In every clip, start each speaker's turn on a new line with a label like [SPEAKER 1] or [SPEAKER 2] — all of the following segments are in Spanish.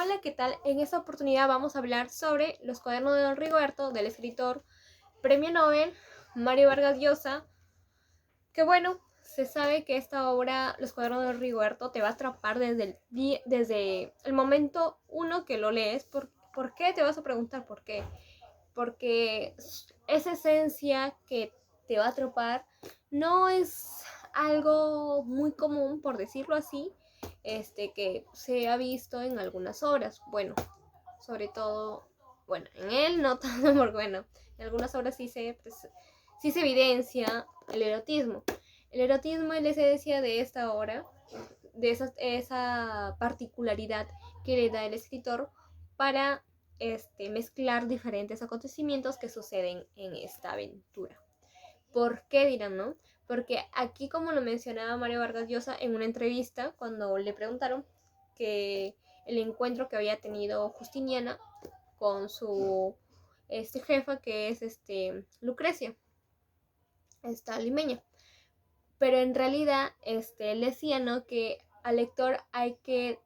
[SPEAKER 1] Hola, ¿qué tal? En esta oportunidad vamos a hablar sobre Los cuadernos de Don Rigoberto, del escritor Premio Nobel Mario Vargas Llosa. Que bueno, se sabe que esta obra, Los cuadernos de Don Rigoberto, te va a atrapar desde el momento uno que lo lees. ¿Por qué? Te vas a preguntar por qué. Porque esa esencia que te va a atrapar no es algo muy común, por decirlo así, que se ha visto en algunas obras. Bueno, sobre todo, bueno, en él no tanto, porque bueno, en algunas obras sí se evidencia el erotismo. El erotismo es la esencia de esta obra, de esa particularidad que le da el escritor para mezclar diferentes acontecimientos que suceden en esta aventura. ¿Por qué dirán, no? Porque aquí, como lo mencionaba Mario Vargas Llosa en una entrevista, cuando le preguntaron que el encuentro que había tenido Justiniana con su jefa, que es Lucrecia, esta limeña. Pero en realidad, él decía, ¿no?, que al lector hay que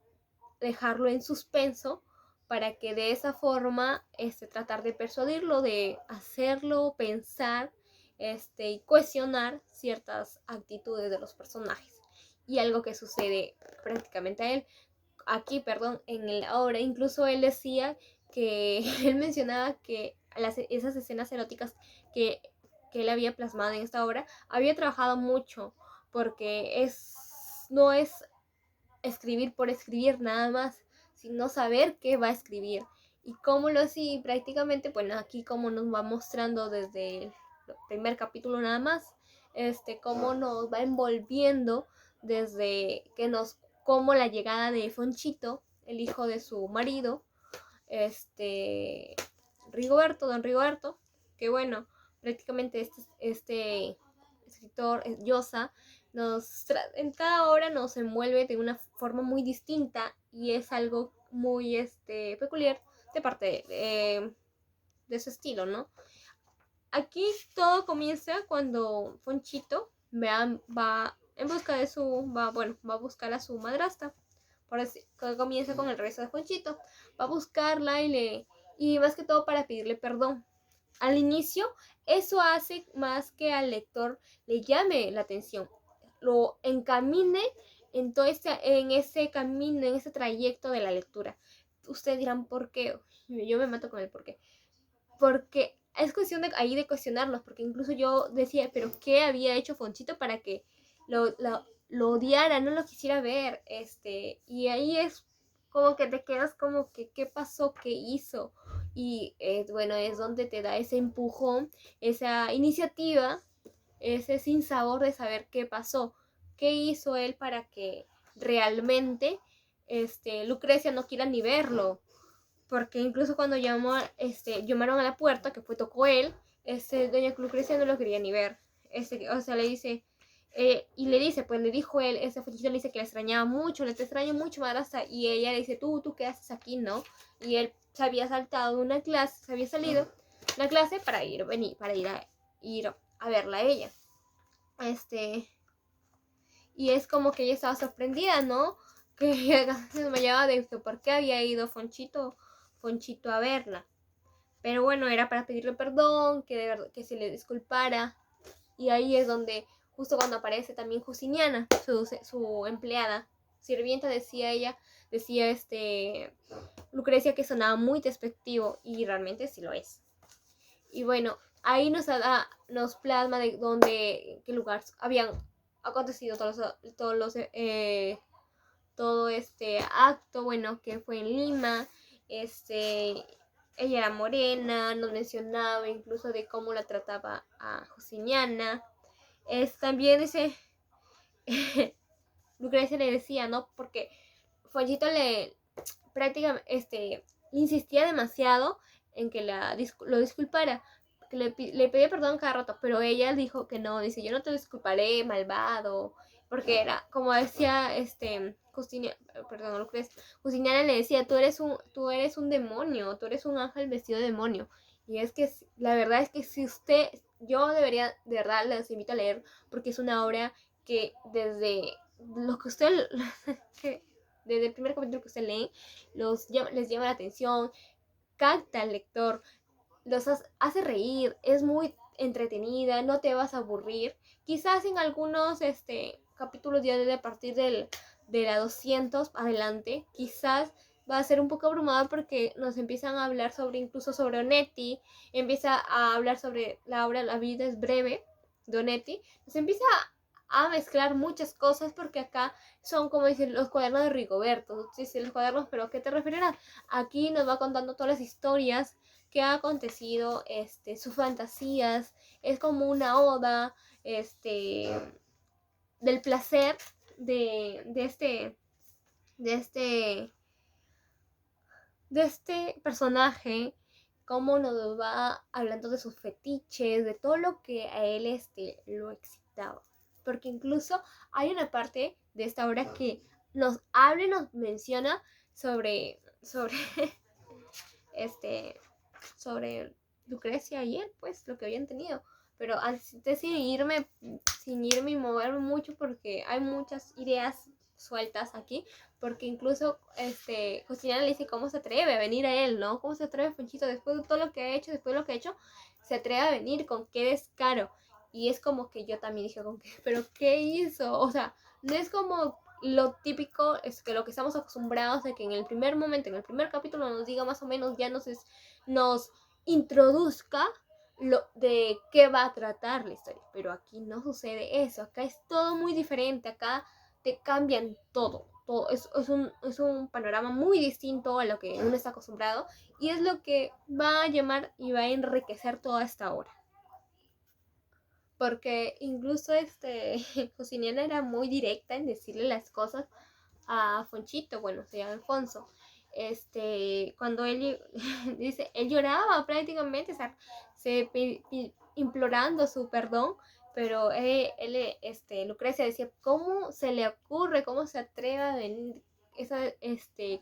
[SPEAKER 1] dejarlo en suspenso para que de esa forma tratar de persuadirlo, de hacerlo pensar y cuestionar ciertas actitudes de los personajes. Y algo que sucede prácticamente a él. Aquí, perdón, en el ahora, incluso él decía que él mencionaba que esas escenas eróticas que, que él había plasmado en esta obra, había trabajado mucho, porque no es escribir por escribir nada más, sino saber qué va a escribir y cómo lo hacía. Prácticamente, bueno, aquí como nos va mostrando desde el primer capítulo nada más, cómo nos va envolviendo desde como la llegada de Fonchito, el hijo de su marido, Don Rigoberto, que bueno, prácticamente este escritor Llosa en cada obra nos envuelve de una forma muy distinta y es algo muy peculiar de parte de su estilo, ¿no? Aquí todo comienza cuando Fonchito va en busca de va a buscar a su madrastra. Por así, comienza con el regreso de Fonchito. Va a buscarla y más que todo para pedirle perdón. Al inicio, eso hace más que al lector le llame la atención, lo encamine en ese camino, en ese trayecto de la lectura. Ustedes dirán, ¿por qué? Yo me mato con el por qué. Porque es cuestión de cuestionarlos, porque incluso yo decía, pero ¿qué había hecho Fonchito para que lo odiara, no lo quisiera ver? Y ahí es como que te quedas como que, ¿qué pasó? ¿Qué hizo? Y bueno, es donde te da ese empujón, esa iniciativa, ese sinsabor de saber qué pasó, qué hizo él para que realmente Lucrecia no quiera ni verlo. Porque incluso cuando llamaron a la puerta, que tocó él, doña Lucrecia no lo quería ni ver. O sea, le dice, y le dice, pues le dijo él, ese Fonchito le dice que le extrañaba mucho, le te extraño mucho, madrastra. Y ella le dice, ¿tú qué haces aquí, no? Y él se había saltado una clase, se había salido la clase para ir a verla a ella. Y es como que ella estaba sorprendida, ¿no? Que se desmayaba de esto, ¿por qué había ido Fonchito a verla? Pero bueno, era para pedirle perdón, que se le disculpara. Y ahí es donde, justo cuando aparece también Justiniana, su empleada, sirvienta, decía Lucrecia, que sonaba muy despectivo, y realmente sí lo es. Y bueno, ahí nos plasma de qué lugar habían acontecido todo este acto, bueno, que fue en Lima. Ella era morena, nos mencionaba incluso de cómo la trataba a Justiniana. También Lucrecia le decía, ¿no? Porque Fonchito le prácticamente insistía demasiado en que lo disculpara, que le pedía perdón cada rato, pero ella dijo que no, dice, yo no te disculparé, malvado, porque era, como decía Justiniana le decía, tú eres un demonio, tú eres un ángel vestido de demonio. Y es que la verdad es que yo debería, de verdad, les invito a leer, porque es una obra que desde lo que usted, que desde el primer capítulo que se leen, les llama la atención, capta al lector, los hace reír, es muy entretenida, no te vas a aburrir. Quizás en algunos capítulos ya de a partir de la 200 adelante, quizás va a ser un poco abrumador porque nos empiezan a hablar incluso sobre Onetti, empieza a hablar sobre la obra La vida es breve de Onetti, nos empieza a mezclar muchas cosas porque acá son como dicen los cuadernos de Rigoberto, sí, los cuadernos, pero ¿a qué te referirás? Aquí nos va contando todas las historias que ha acontecido, sus fantasías, es como una oda, del placer de este personaje, cómo nos va hablando de sus fetiches, de todo lo que a él lo excitaba. Porque incluso hay una parte de esta obra que nos habla y nos menciona sobre sobre Lucrecia y él, pues, lo que habían tenido. Pero antes de sin irme y moverme mucho porque hay muchas ideas sueltas aquí, porque incluso Justiniana le dice cómo se atreve a venir a él, ¿no? ¿Cómo se atreve Fonchito después de todo lo que ha hecho, después de lo que ha hecho, se atreve a venir con qué descaro? Y es como que yo también dije, ¿con qué? ¿Pero qué hizo? O sea, no es como lo típico, es que lo que estamos acostumbrados de que en el primer momento, en el primer capítulo nos diga más o menos, ya nos introduzca lo de qué va a tratar la historia. Pero aquí no sucede eso, acá es todo muy diferente, acá te cambian todo. Es un panorama muy distinto a lo que uno está acostumbrado y es lo que va a llamar y va a enriquecer toda esta obra. Porque incluso Josiniana era muy directa en decirle las cosas a Fonchito, bueno, se llama Alfonso. Cuando él dice, él lloraba prácticamente, o sea, implorando su perdón, pero Lucrecia decía, ¿cómo se le ocurre, cómo se atreve a venir,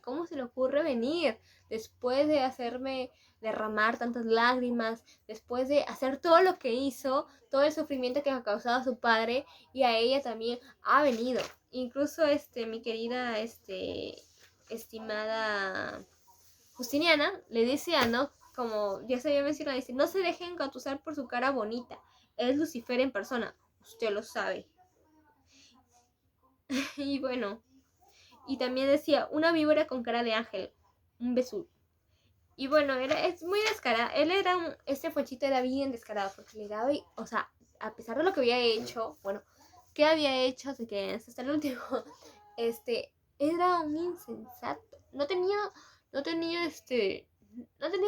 [SPEAKER 1] cómo se le ocurre venir después de hacerme derramar tantas lágrimas, después de hacer todo lo que hizo, todo el sufrimiento que ha causado a su padre, y a ella también ha venido? Incluso mi querida estimada Justiniana le dice a no, como ya se había mencionado, dice, no se dejen engatusar por su cara bonita, es Lucifer en persona, usted lo sabe. Y bueno, y también decía, una víbora con cara de ángel, un besugo. Y bueno, es muy descarado. Este Fonchito era bien descarado porque le daba, o sea, a pesar de lo que había hecho, bueno, ¿qué había hecho? Así que hasta el último, era un insensato. No tenía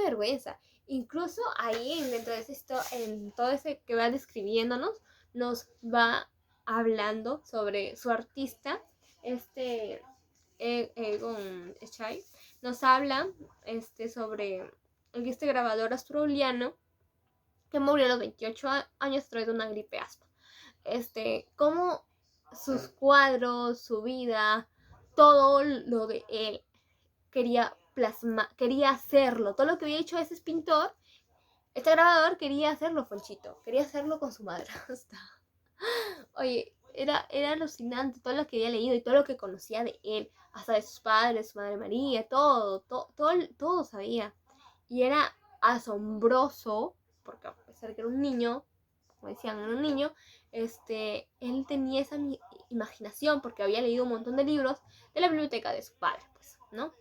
[SPEAKER 1] vergüenza. Incluso ahí, dentro de esto, en todo ese que va describiéndonos, nos va hablando sobre su artista, Egon Schiele, nos habla sobre este grabador australiano que murió a los 28 años tras de una gripe aspa. Cómo sus cuadros, su vida, todo lo de él quería quería hacerlo. Todo lo que había hecho ese pintor, este grabador quería hacerlo, Fonchito. Quería hacerlo con su madrastra. Oye, era alucinante todo lo que había leído y todo lo que conocía de él, hasta de sus padres, su madre María, todo sabía. Y era asombroso, porque a pesar de que era un niño, como decían, era un niño, él tenía esa imaginación porque había leído un montón de libros de la biblioteca de su padre, pues, ¿no?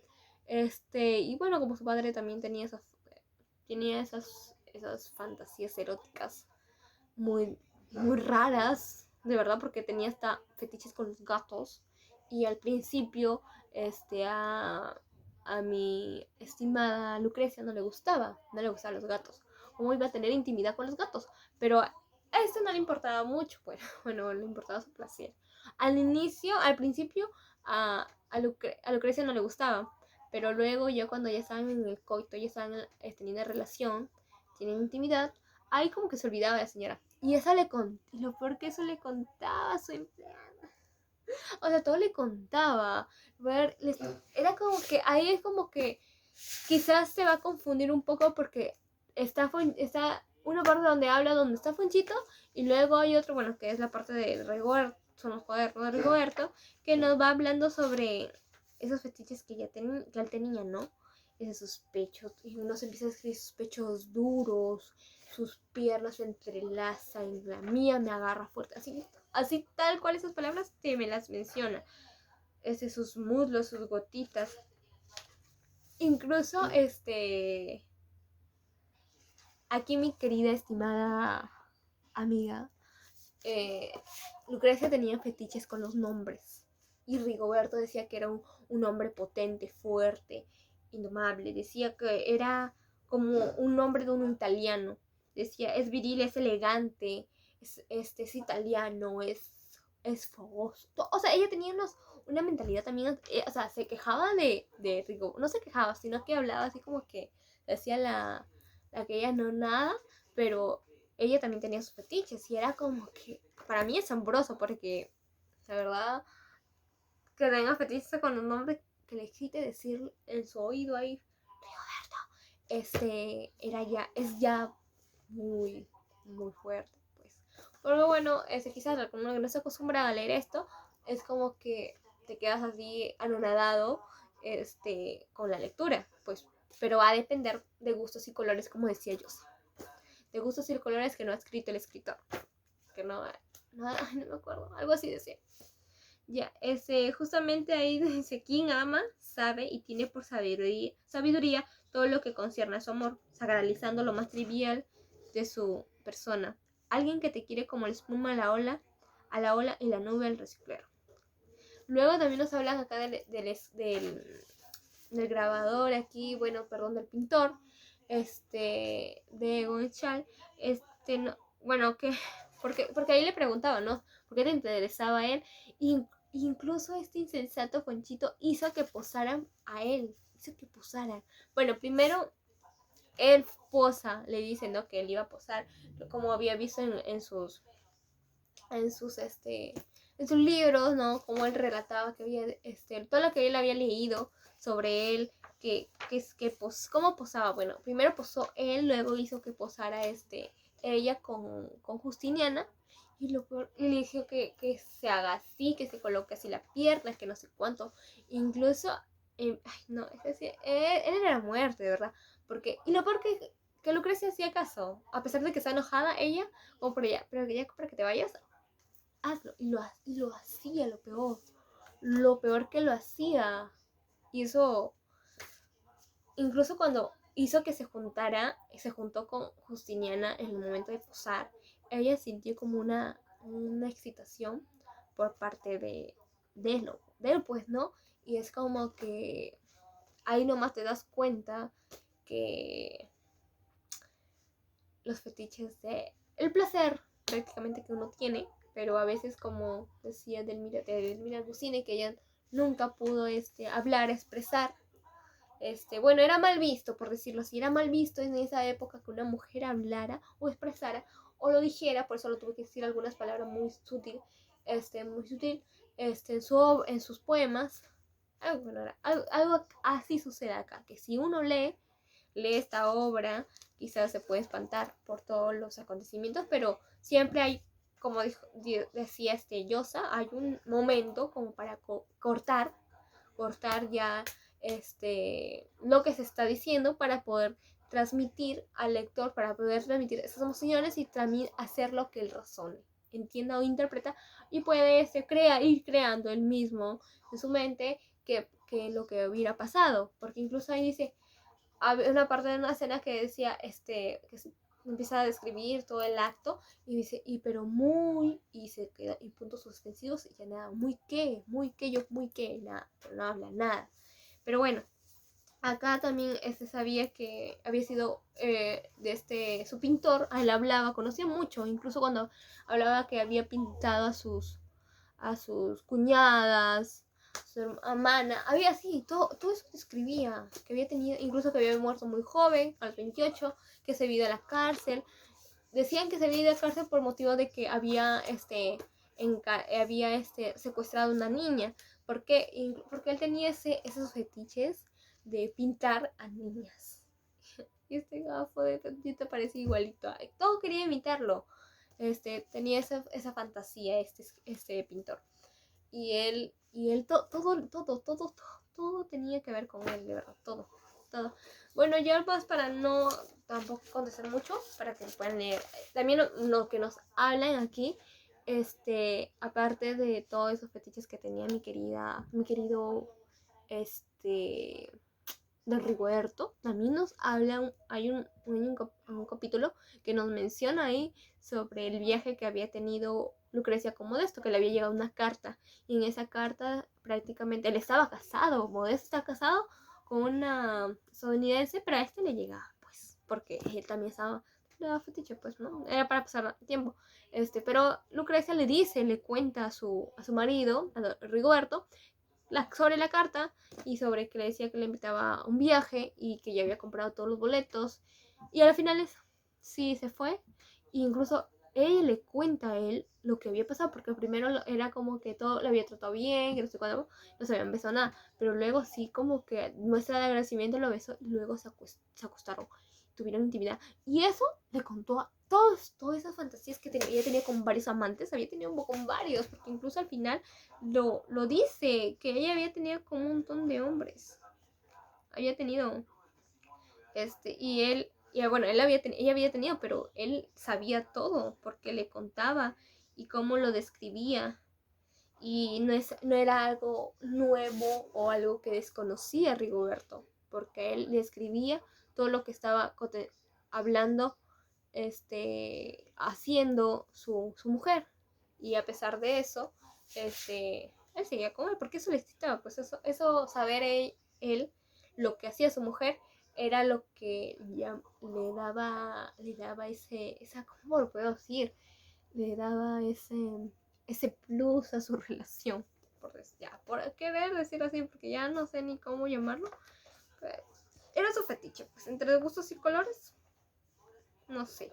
[SPEAKER 1] Y bueno, como su padre también tenía esas fantasías eróticas muy, muy raras, de verdad, porque tenía hasta fetiches con los gatos. Y al principio, a mi estimada Lucrecia no le gustaban los gatos. ¿Cómo iba a tener intimidad con los gatos? Pero a esto no le importaba mucho, pues, bueno, le importaba su placer. Al principio, a Lucrecia no le gustaba, pero luego ya cuando ya estaban en el coito, ya estaban teniendo relación, tienen intimidad, ahí como que se olvidaba de la señora. Y eso y lo peor que eso le contaba a su empleada. O sea, todo le contaba. Era como que, ahí es como que quizás se va a confundir un poco porque está una parte donde habla donde está Fonchito y luego hay otro, bueno, que es la parte de Rigoberto, son los cuadernos de Rigoberto, que nos va hablando sobre esos fetiches que que él tenía, ¿no? Es sus pechos, y uno se empieza a escribir sus pechos duros, sus piernas se entrelazan, y la mía me agarra fuerte, así tal cual esas palabras que me las menciona. Sus muslos, sus gotitas. Incluso, aquí mi querida, estimada amiga, Lucrecia tenía fetiches con los nombres. Y Rigoberto decía que era un hombre potente, fuerte, indomable. Decía que era como un nombre de un italiano. Decía, es viril, es elegante, es italiano, es fogoso. O sea, ella tenía una mentalidad también, o sea, se quejaba de Rigoberto. No se quejaba, sino que hablaba así como que decía la que ella no nada, pero ella también tenía sus fetiches y era como que para mí es asombroso porque la verdad que tenga fetiches con un nombre que le excite decir en su oído ahí Rigoberto, es ya muy muy fuerte, pues. Pero bueno, quizás como uno que no se acostumbra a leer esto, es como que te quedas así anonadado con la lectura, pues, pero va a depender de gustos y colores, como decía yo, de gustos y colores que no ha escrito el escritor, que ay, no me acuerdo, algo así decía. Ya, justamente ahí dice, quien ama, sabe y tiene por sabiduría todo lo que concierne a su amor, sacralizando lo más trivial de su persona. Alguien que te quiere como la espuma a la ola y la nube al reciclero. Luego también nos hablan acá del grabador aquí, bueno, perdón, del pintor, de Gonchal, no, bueno, porque ahí le preguntaba, ¿no? ¿Por qué te interesaba a él? Y incluso este insensato Conchito hizo que posaran a él, hizo que posaran. Bueno, primero él posa, le dice, ¿no? Que él iba a posar, como había visto en sus en sus libros, ¿no? Como él relataba que había todo lo que él había leído sobre él, cómo posaba. Bueno, primero posó él, luego hizo que posara ella con Justiniana. Y le dijo que se haga así, que se coloque así la pierna, que no sé cuánto. Incluso, ay, no, es decir, él era la muerte, de verdad. Y lo peor que Lucrecia hacía caso, a pesar de que está enojada ella, como por ella, pero que ya para que te vayas, hazlo. Y lo hacía, lo peor que lo hacía. Hizo, incluso cuando hizo que se juntó con Justiniana en el momento de posar, ella sintió como una excitación por parte de él, pues, ¿no? Y es como que ahí nomás te das cuenta que los fetiches de el placer prácticamente que uno tiene, pero a veces, como decía Delmira Gusine, que ella nunca pudo hablar, expresar, bueno, era mal visto, por decirlo así, era mal visto en esa época que una mujer hablara o expresara o lo dijera, por eso lo tuve que decir algunas palabras muy sutil, en sus poemas. Algo así sucede acá, que si uno lee esta obra, quizás se puede espantar por todos los acontecimientos, pero siempre hay, como decía Llosa, hay un momento como para cortar ya lo que se está diciendo para poder transmitir al lector, para poder transmitir esas emociones y también hacer lo que él razone, entienda o interpreta, y puede ir creando él mismo en su mente que lo que hubiera pasado, porque incluso ahí dice, había una parte de una escena que decía, que se empieza a describir todo el acto y dice, y se queda, y puntos suspensivos y ya nada, muy qué, nada, pero no habla nada. Pero bueno, acá también sabía que había sido su pintor, él hablaba, conocía mucho, incluso cuando hablaba que había pintado a sus cuñadas, su hermana, había así, todo eso que escribía, que había tenido, incluso que había muerto muy joven, a los 28, que se había ido a la cárcel. Decían que se había ido a la cárcel por motivo de que había secuestrado a una niña, porque él tenía esos fetiches de pintar a niñas. Y gafo de tantito parecía igualito, todo quería imitarlo. Tenía esa fantasía, este pintor. Y él todo todo tenía que ver con él, de verdad, todo, todo. Bueno, ya pues para no tampoco contestar mucho, para que puedan leer. También lo que nos hablan aquí, aparte de todos esos fetiches que tenía mi querido, de Rigoberto, también nos habla, hay un capítulo que nos menciona ahí sobre el viaje que había tenido Lucrecia con Modesto, que le había llegado una carta, y en esa carta prácticamente él estaba casado, Modesto está casado con una estadounidense, pero a este le llegaba, pues, porque él también estaba, le daba fetiche, pues, ¿no? Era para pasar tiempo. Pero Lucrecia le cuenta a su marido, a Rigoberto, sobre la carta y sobre que le decía que le invitaba a un viaje y que ya había comprado todos los boletos. Y al final sí se fue. E incluso ella le cuenta a él lo que había pasado, porque primero era como que todo le había tratado bien, que no sé cuándo, no se habían besado nada, pero luego sí como que muestra de agradecimiento, lo besó y luego se acostaron, tuvieron intimidad. Y eso le contó a todas esas fantasías que tenía. Ella tenía con varios amantes, había tenido con varios, porque incluso al final lo dice, que ella había tenido como un montón de hombres. Había tenido, y él, y bueno, ella había tenido, pero él sabía todo, porque le contaba y cómo lo describía. Y no era algo nuevo o algo que desconocía Rigoberto, porque él le escribía todo lo que estaba hablando, haciendo su mujer. Y a pesar de eso, él seguía con él, porque eso le excitaba, pues eso saber él lo que hacía su mujer era lo que ya le daba ¿cómo lo puedo decir? Le daba ese plus a su relación, por querer decirlo así, porque ya no sé ni cómo llamarlo. Pues, era su fetiche, pues entre gustos y colores, no sé.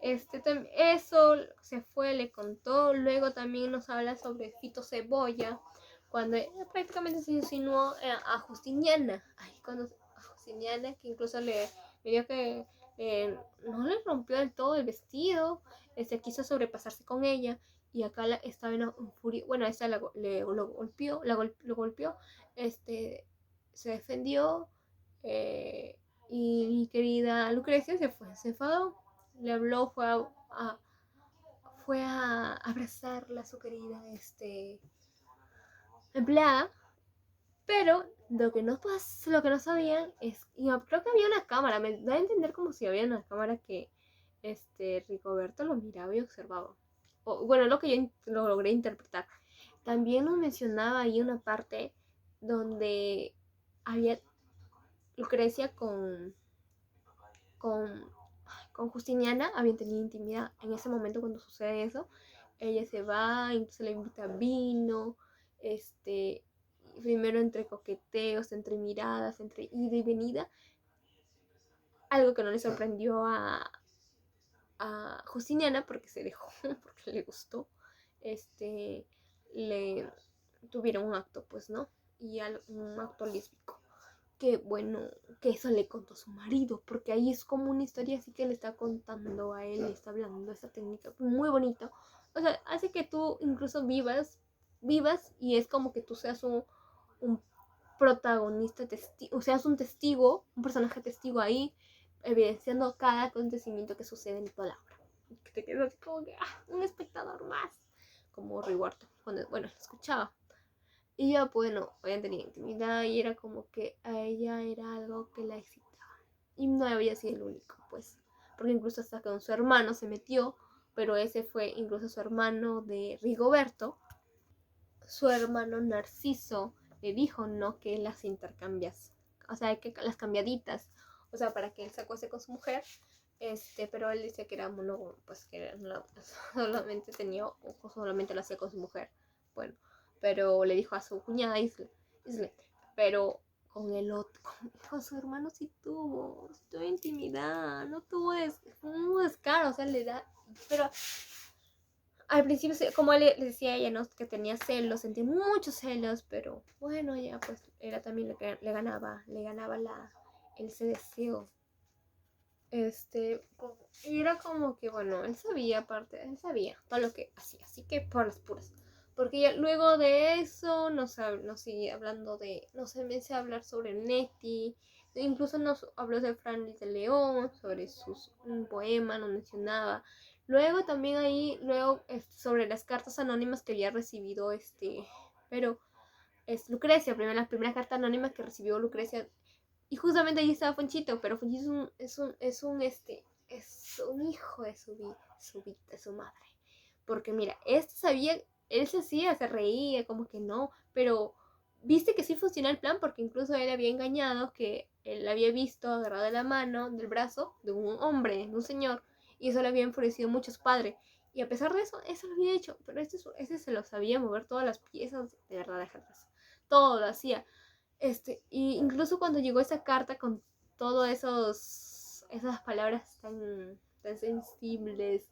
[SPEAKER 1] Eso se fue, le contó. Luego también nos habla sobre Fito Cebolla, cuando prácticamente se insinuó a Justiniana. Ay, cuando a Justiniana, que incluso le dio que no le rompió del todo el vestido, quiso sobrepasarse con ella. Y acá estaba en furia. Bueno, esta lo golpeó, lo golpeó, se defendió. Y mi querida Lucrecia se enfadó, le habló, fue a abrazarla a su querida empleada, pero lo que no sabían es, y creo que había una cámara, me da a entender como si había una cámara que Rigoberto lo miraba y observaba. Bueno, lo que yo lo logré interpretar. También nos mencionaba ahí una parte donde había Lucrecia con con Justiniana habían tenido intimidad. En ese momento cuando sucede eso, ella se va, entonces le invita vino, primero entre coqueteos, entre miradas, entre ida y venida, algo que no le sorprendió a Justiniana porque se dejó, porque le gustó, le tuvieron un acto, pues, ¿no? Y un acto lésbico. Que bueno, que eso le contó su marido, porque ahí es como una historia así que le está contando a él, le está hablando esa técnica, muy bonito. O sea, hace que tú incluso vivas y es como que tú seas un protagonista, o seas un testigo, un personaje testigo ahí, evidenciando cada acontecimiento que sucede en toda la obra. Que te quedas así como que, un espectador más, como Rigoberto, cuando, bueno, escuchaba. Y yo, bueno, habían tenido intimidad y era como que a ella era algo que la excitaba. Y no había sido el único, pues. Porque incluso hasta con su hermano se metió, pero ese fue incluso su hermano de Rigoberto. Su hermano Narciso le dijo, no, que las intercambias. O sea, que las cambiaditas. O sea, para que él se acueste con su mujer. Pero él dice que era monógamo, pues que solamente tenía ojos, solamente lo hacía con su mujer. Bueno, pero le dijo a su cuñada Isle, pero con el otro, con su hermano sí tuvo intimidad, no tuvo un descaro, o sea, le da, pero al principio, como le decía ella, ¿no? Que tenía celos, sentía muchos celos, pero bueno, ya pues era también le ganaba ese deseo. Y era como que, bueno, él sabía todo lo que hacía, así que por las puras. Porque ya luego de eso nos sigue hablando de, nos empecé a hablar sobre Neti, incluso nos habló de Francis de León, sobre un poema, nos mencionaba. Luego también ahí, sobre las cartas anónimas que había recibido pero es Lucrecia, la primera carta anónima que recibió Lucrecia. Y justamente ahí estaba Fonchito, pero Fonchito es un hijo de de su madre. Porque mira, él se hacía, se reía, como que no, pero viste que sí funcionó el plan porque incluso él había engañado que él había visto agarrado de la mano, del brazo, de un hombre, de un señor, y eso le había enfurecido mucho a su padre. Y a pesar de eso lo había hecho, pero ese se lo sabía mover todas las piezas de verdad de ajedrez. Todo lo hacía. Y incluso cuando llegó esa carta con todas esas palabras tan sensibles,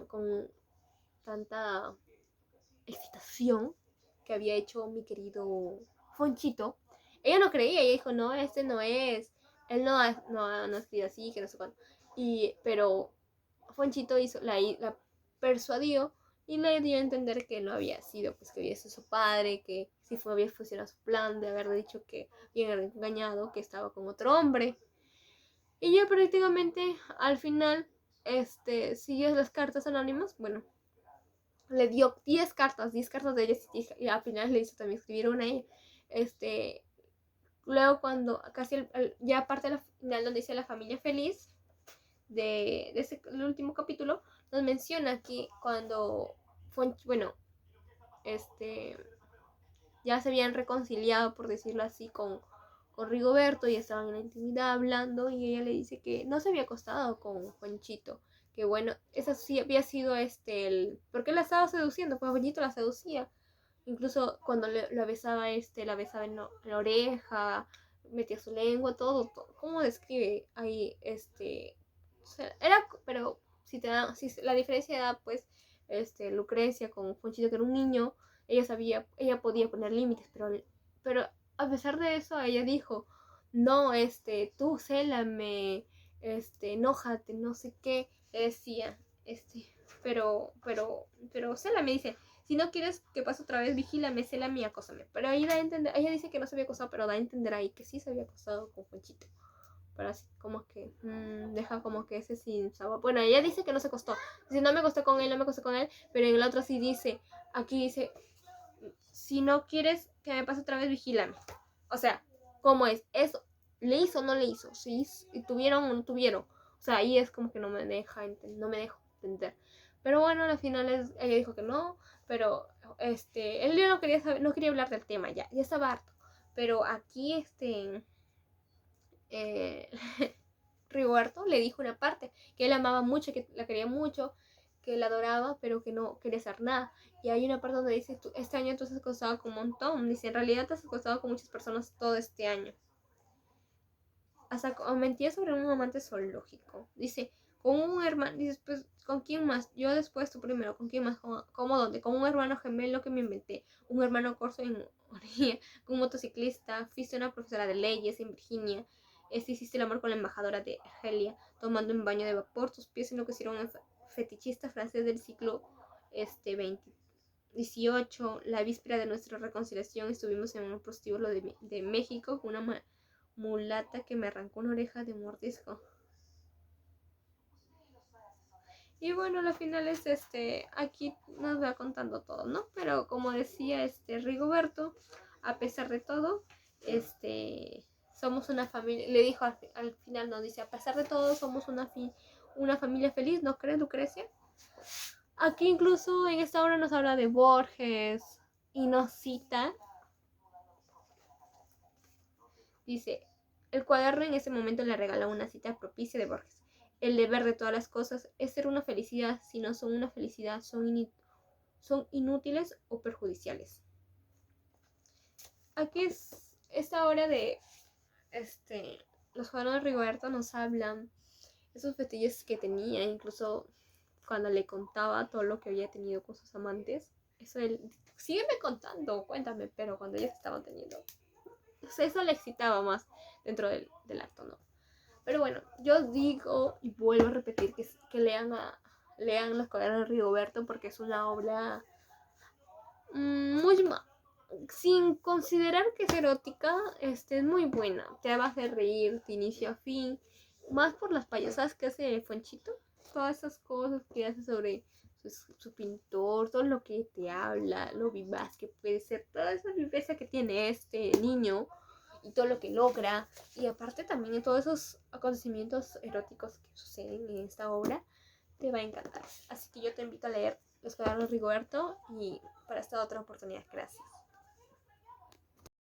[SPEAKER 1] con tanta excitación que había hecho mi querido Fonchito, ella no creía, ella dijo, no, este no es, él no escribe así, que no sé cuándo. Pero Fonchito la persuadió y le dio a entender que no había sido, pues que había sido su padre, que si había funcionado su plan de haber dicho que habían engañado, que estaba con otro hombre. Y ya prácticamente al final, siguió las cartas anónimas, bueno, le dio 10 cartas de ellas y al final le hizo también escribir una a ella. Luego cuando casi ya aparte de la final donde dice la familia feliz, el último capítulo, nos menciona que cuando bueno, ya se habían reconciliado, por decirlo así, con Rigoberto y estaban en la intimidad hablando y ella le dice que no se había acostado con Juanchito, que bueno, esa sí había sido porque la estaba seduciendo, pues Juanchito la seducía, incluso cuando la besaba, la besaba en la oreja, metía su lengua, todo, cómo describe ahí, o sea, pero si la diferencia de edad, pues, Lucrecia con Juanchito, que era un niño, ella podía poner límites, pero a pesar de eso, ella dijo, no, tú célame, enójate, no sé qué, le decía, pero célame, dice, si no quieres que pase otra vez, vigílame, célame y acósame. Pero ahí da a entender, ella dice que no se había acosado, pero da a entender ahí que sí se había acosado con Juanchito. Pero así como que deja como que ese sin sabor. Bueno, ella dice que no se acostó. Dice, no me acosté con él, no me acosté con él. Pero en el otro sí dice, aquí dice, si no quieres que me pase otra vez, vigílame. O sea, ¿cómo es? Eso, ¿le hizo o no le hizo? ¿Sí? ¿Tuvieron o no tuvieron? O sea, ahí es como que no me dejo entender. Pero bueno, al final ella dijo que no, pero él ya no quería saber, no quería hablar del tema, ya estaba harto. Pero aquí eh, Rigoberto le dijo una parte, que él amaba mucho, que la quería mucho, que la adoraba, pero que no quería hacer nada. Y hay una parte donde dice, este año tú has acostado con un montón. Dice, en realidad te has acostado con muchas personas todo este año. Hasta mentía sobre un amante zoológico. Dice, con un hermano, dices, pues, ¿con quién más? Yo después, tú primero, ¿con quién más? ¿Cómo dónde? Con un hermano gemelo que me inventé, un hermano corso en orilla, con un motociclista, fuiste una profesora de leyes en Virginia, hiciste el amor con la embajadora de Argelia, tomando un baño de vapor, tus pies enloquecieron un fetichista francés del siglo 18, la víspera de nuestra reconciliación estuvimos en un prostíbulo de México con una mulata que me arrancó una oreja de mordisco. Y bueno, al final es aquí nos va contando todo, ¿no? Pero como decía Rigoberto, a pesar de todo, somos una familia, le dijo al final, nos dice, a pesar de todo, somos una familia feliz, ¿no crees, Lucrecia? Aquí incluso en esta obra nos habla de Borges y nos cita, dice, el cuaderno en ese momento le regala una cita propicia de Borges. El deber de todas las cosas es ser una felicidad, si no son una felicidad, son inútiles o perjudiciales. Aquí es esta hora de los jóvenes de Rigoberto nos hablan esos fetiches que tenía, incluso cuando le contaba todo lo que había tenido con sus amantes. Eso él, sígueme contando, cuéntame, pero cuando ellos estaban teniendo, eso le excitaba más dentro del acto, ¿no? Pero bueno, yo digo y vuelvo a repetir que lean Los cuadernos de Rigoberto porque es una obra muy sin considerar que es erótica, es muy buena. Te va a hacer reír de inicio a fin. Más por las payasadas que hace Fonchito. Todas esas cosas que hace sobre su pintor, todo lo que te habla, lo vivaz que puede ser, toda esa viveza que tiene este niño y todo lo que logra. Y aparte también de todos esos acontecimientos eróticos que suceden en esta obra, te va a encantar. Así que yo te invito a leer Los Cuadernos de Rigoberto y para esta otra oportunidad. Gracias.